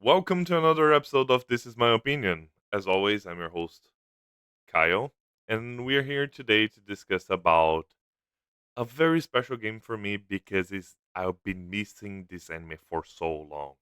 Welcome to another episode of This Is My Opinion. As always, I'm your host, Kyle, and we're here today to discuss about a very special game for me because I've been missing this anime for so long.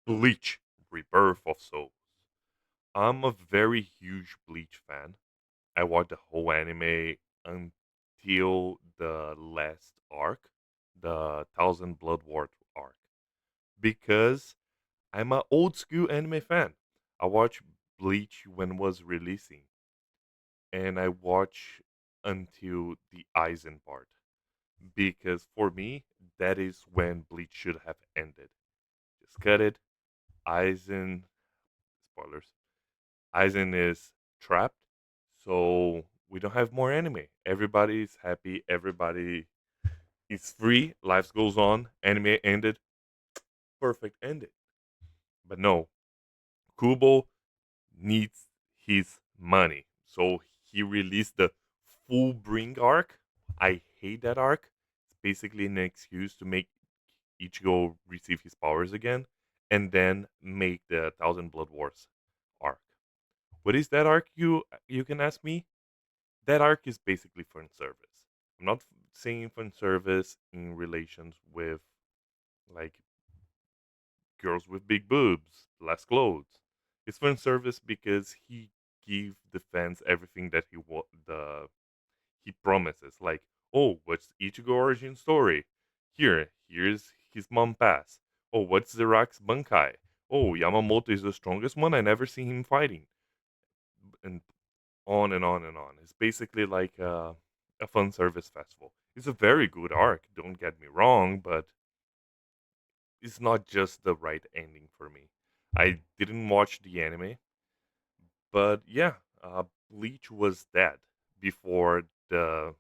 Bleach, Rebirth of Souls. I'm a very huge Bleach fan. I watched the whole anime until the last arc, the Thousand Blood War arc, because I'm an old school anime fan. I watched Bleach when it was releasing, and I watch until the Aizen part because for me that is when Bleach should have ended. Just cut it. Aizen spoilers. Aizen is trapped, so we don't have more anime. Everybody is happy. Everybody is free. Life goes on. Anime ended. Perfect ended. But no, Kubo needs his money. So he released the full Bring arc. I hate that arc. It's basically an excuse to make Ichigo receive his powers again and then make the Thousand Blood Wars arc. What is that arc, you can ask me? That arc is basically fun service. I'm not saying fun service in relations with like girls with big boobs, less clothes. It's fan service because he give the fans everything that he promises. Like, oh, what's Ichigo origin story? Here's his mom pass. Oh, what's Zerak's Bankai? Oh, Yamamoto is the strongest one. I never seen him fighting, and on and on and on. It's basically like a fun service festival. It's a very good arc. Don't get me wrong, but it's not just the right ending for me. I didn't watch the anime, but yeah, Bleach was dead before the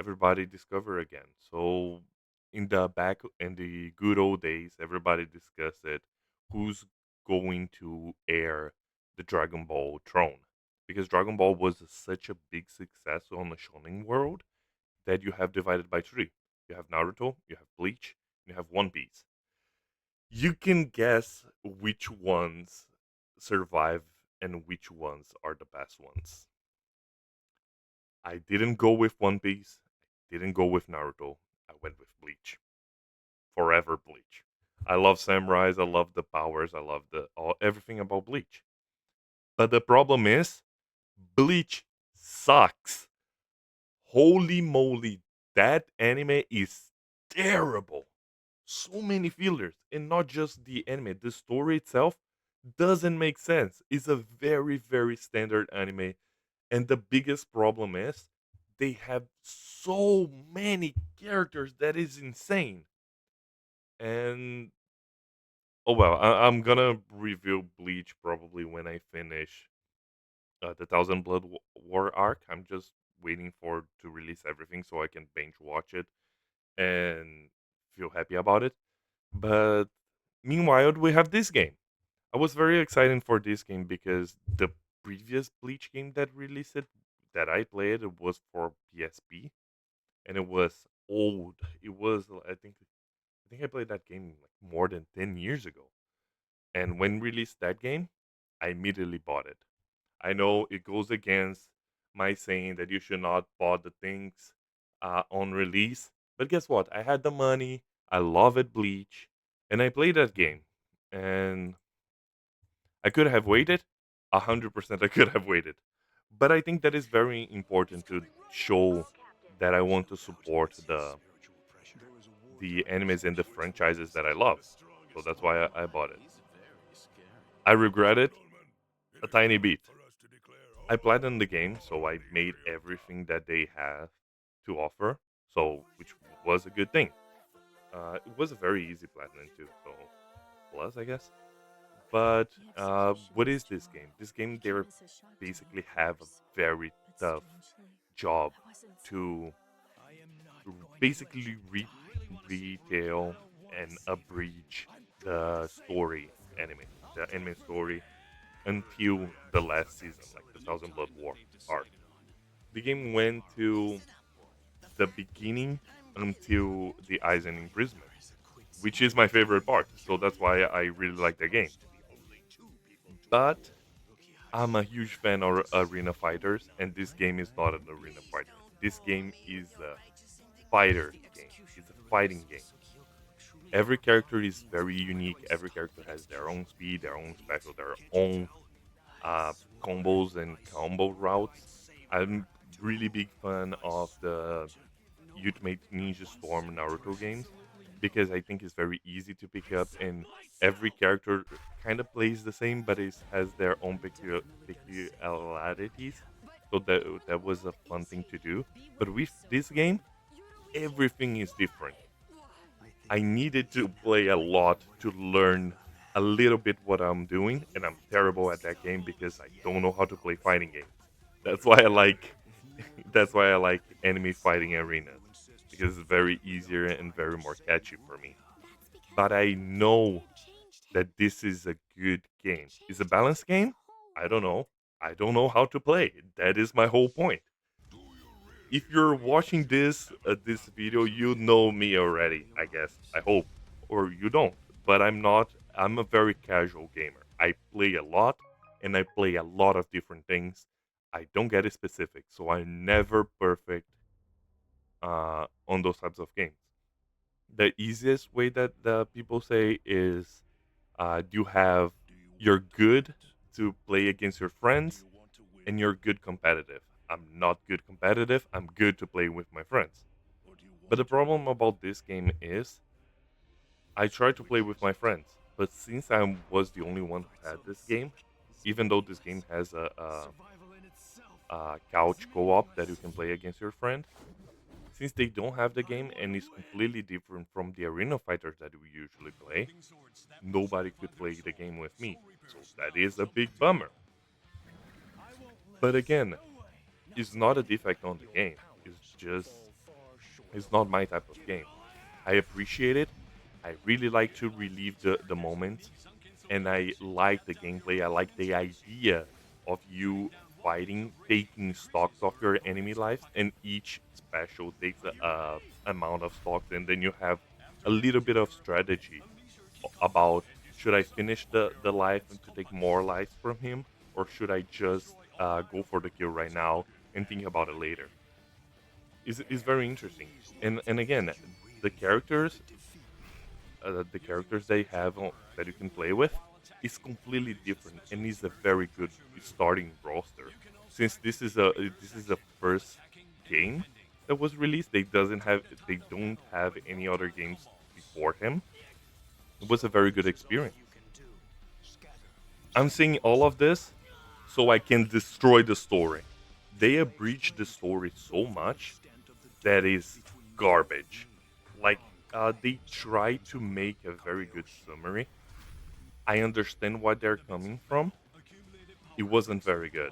everybody discovered again. So in the good old days, everybody discussed it. Who's going to heir the Dragon Ball throne? Because Dragon Ball was such a big success on the shonen world that you have divided by three. You have Naruto, you have Bleach, you have One Piece. You can guess which ones survive and which ones are the best ones. I didn't go with One Piece. I didn't go with Naruto. I went with Bleach. Forever Bleach. I love samurais. I love the powers. I love everything about Bleach. But the problem is, Bleach sucks. Holy moly, that anime is terrible. So many fillers, and not just the anime. The story itself doesn't make sense. It's a very, very standard anime. And the biggest problem is they have so many characters that is insane. And oh well, I'm gonna review Bleach probably when I finish the Thousand Blood War arc. I'm just waiting for to release everything so I can binge watch it and feel happy about it. But meanwhile, we have this game. I was very excited for this game because the previous Bleach game that released it that I played it was for PSP and it was old. It was I think I played that game like more than 10 years ago. And when released that game, I immediately bought it. I know it goes against my saying that you should not buy the things on release, but guess what? I had the money. I love it, Bleach, and I played that game. And I could have waited. 100% I could have waited. But I think that is very important to show that I want to support the animes and the franchises that I love. So that's why I bought it. I regret it a tiny bit. I platinumed the game, so I made everything that they have to offer. So, which was a good thing. It was a very easy platinum too. So, plus I guess. But what is this game? This game they basically have a very tough job to basically retail and abridge the story anime, the anime story until the last season, like the Thousand Blood War arc. The game went to the beginning until the Aizen imprisonment, which is my favorite part. So that's why I really like the game. But I'm a huge fan of arena fighters, and this game is not an arena fighter. This game is a fighter game. It's a fighting game. Every character is very unique. Every character has their own speed, their own special, their own uh, combos and combo routes. I'm really big fan of the Ultimate Ninja Storm Naruto games because I think it's very easy to pick up, and every character kind of plays the same, but it has their own peculiarities. So that was a fun thing to do. But with this game, everything is different. I needed to play a lot to learn a little bit what I'm doing, and I'm terrible at that game because I don't know how to play fighting games. That's why I like that's why I like enemy fighting arenas because it's very easier and very more catchy for me. But I know that this is a good game. Is a balanced game? I don't know. I don't know how to play. That is my whole point. If you're watching this video, you know me already, I guess. I hope. Or you don't. But I'm not. I'm a very casual gamer. I play a lot and I play a lot of different things. I don't get it specific, so I'm never perfect on those types of games. The easiest way that the people say is you have you're good to play against your friends and you're good competitive. I'm not good competitive. I'm good to play with my friends. But the problem about this game is I try to play with my friends, but since I was the only one who had this game, even though this game has a couch co-op that you can play against your friend, since they don't have the game and it's completely different from the arena fighters that we usually play, nobody could play the game with me. So that is a big bummer. But again, it's not a defect on the game. It's not my type of game. I appreciate it. I really like to relive the moments, and I like the gameplay. I like the idea of you fighting, taking stocks of your enemy lives, and each special takes a amount of stocks, and then you have a little bit of strategy about should I finish the life and to take more lives from him, or should I just go for the kill right now and think about it later? Is very interesting. And again, the characters they have that you can play with is completely different and is a very good starting roster. Since this is the first game that was released, they don't have any other games before him. It was a very good experience. I'm saying all of this so I can destroy the story. They abridged the story so much that is garbage. Like they try to make a very good summary. I understand where they're coming from. It wasn't very good.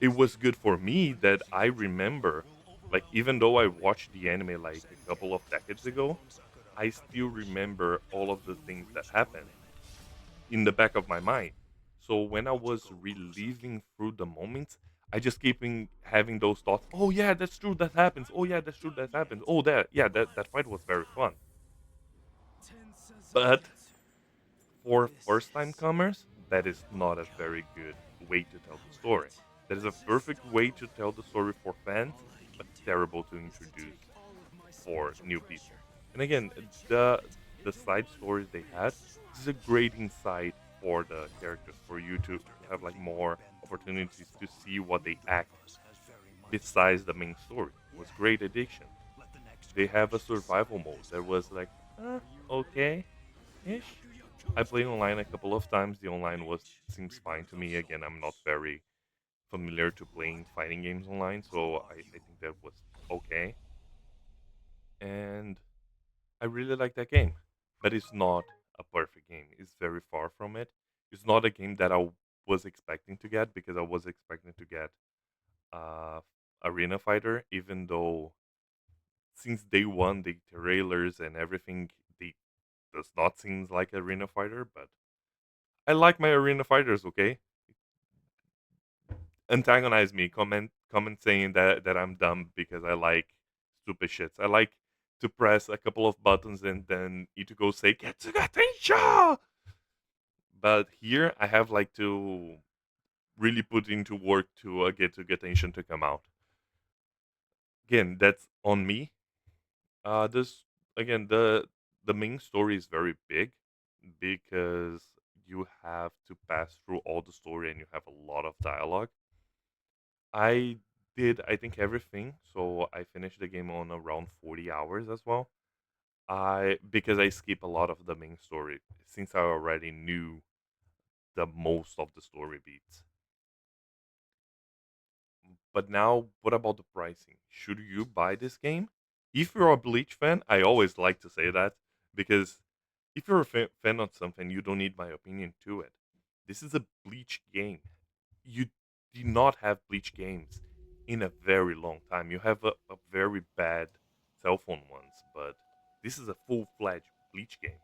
It was good for me that I remember, like even though I watched the anime like a couple of decades ago, I still remember all of the things that happened in the back of my mind. So when I was reliving through the moments, I just having those thoughts. Oh yeah, that's true. That happens. Oh yeah, that's true. That happens. Oh that fight was very fun. But for first time comers, that is not a very good way to tell the story. That is a perfect way to tell the story for fans, but terrible to introduce for new people. And again, the side stories they had, this is a great insight for the characters for you to have like more opportunities to see what they act besides the main story. It was great addition. They have a survival mode that was like okay ish. I played online a couple of times. The online was seems fine to me. Again, I'm not very familiar to playing fighting games online, so I think that was okay. And I really like that game, but it's not a perfect game. It's very far from it. It's not a game that I was expecting to get because I was expecting to get uh, Arena Fighter, even though since day one the trailers and everything they does not seem like Arena Fighter, but I like my Arena Fighters. Okay, antagonize me. Comment saying that I'm dumb because I like stupid shits. I like to press a couple of buttons and then Ichigo say Getsuga Tensha. But here I have like to really put into work to get attention to come out. Again, that's on me. This again the main story is very big because you have to pass through all the story and you have a lot of dialogue. I did I think everything, so I finished the game on around 40 hours as well. I because I skip a lot of the main story since I already knew the most of the story beats. But now, what about the pricing? Should you buy this game? If you're a Bleach fan, I always like to say that because if you're a fan of something, you don't need my opinion to it. This is a Bleach game. You do not have Bleach games in a very long time. You have a very bad cell phone ones, but this is a full fledged Bleach game.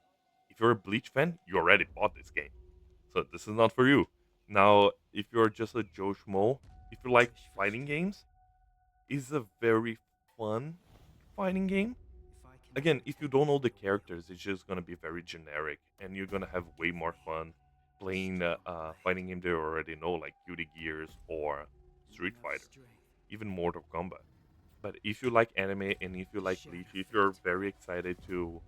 If you're a Bleach fan, you already bought this game. So this is not for you. Now, if you're just a Joe Schmo, if you like fighting games, is a very fun fighting game. Again, if you don't know the characters, it's just gonna be very generic, and you're gonna have way more fun playing fighting game they already know, like Guilty Gears or Street Fighter, even Mortal Kombat. But if you like anime and if you like Bleach, if you're very excited to,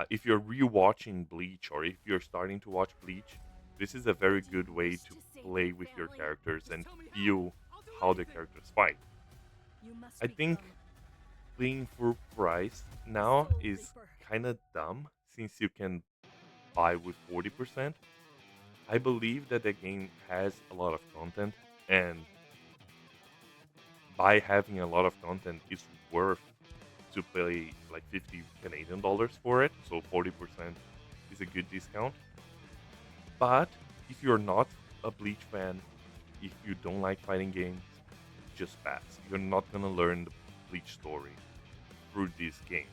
if you're rewatching Bleach or if you're starting to watch Bleach, this is a very good way to play with your characters and feel how the characters fight. I think playing for price now is kind of dumb since you can buy with 40%. I believe that the game has a lot of content, and by having a lot of content, it's worth to pay like 50 Canadian dollars for it. So 40% is a good discount. But if you're not a Bleach fan, if you don't like fighting games, just pass. You're not gonna learn the Bleach story through this game.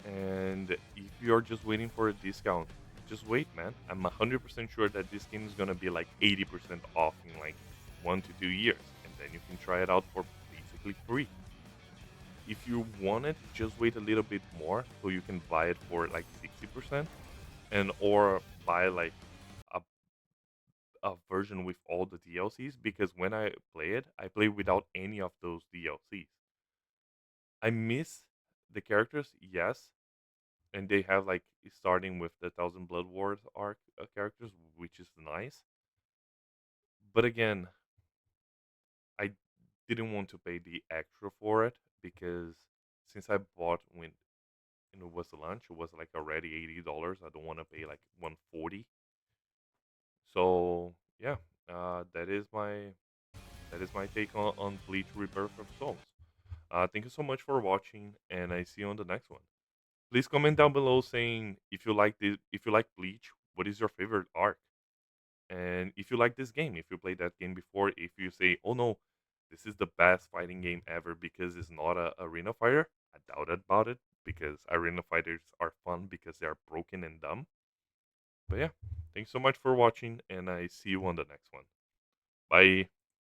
And if you're just waiting for a discount, just wait, man. I'm 100% sure that this game is gonna be like 80% off in like 1 to 2 years, and then you can try it out for basically free. If you want it, just wait a little bit more so you can buy it for like 60%, and or buy like a, a version with all the DLCs because when I play it, I play without any of those DLCs. I miss the characters, yes, and they have like starting with the Thousand Blood Wars arc characters, which is nice. But again, I didn't want to pay the extra for it because since I bought when it was the launch, it was like already $80. I don't want to pay like 140. So yeah, that is my take on Bleach Rebirth of Souls. Thank you so much for watching, and I see you on the next one. Please comment down below saying if you like Bleach, what is your favorite arc? And if you like this game, if you played that game before, if you say, "Oh no, this is the best fighting game ever because it's not a arena fighter," I doubt about it because arena fighters are fun because they are broken and dumb. But yeah, thanks so much for watching, and I see you on the next one. Bye.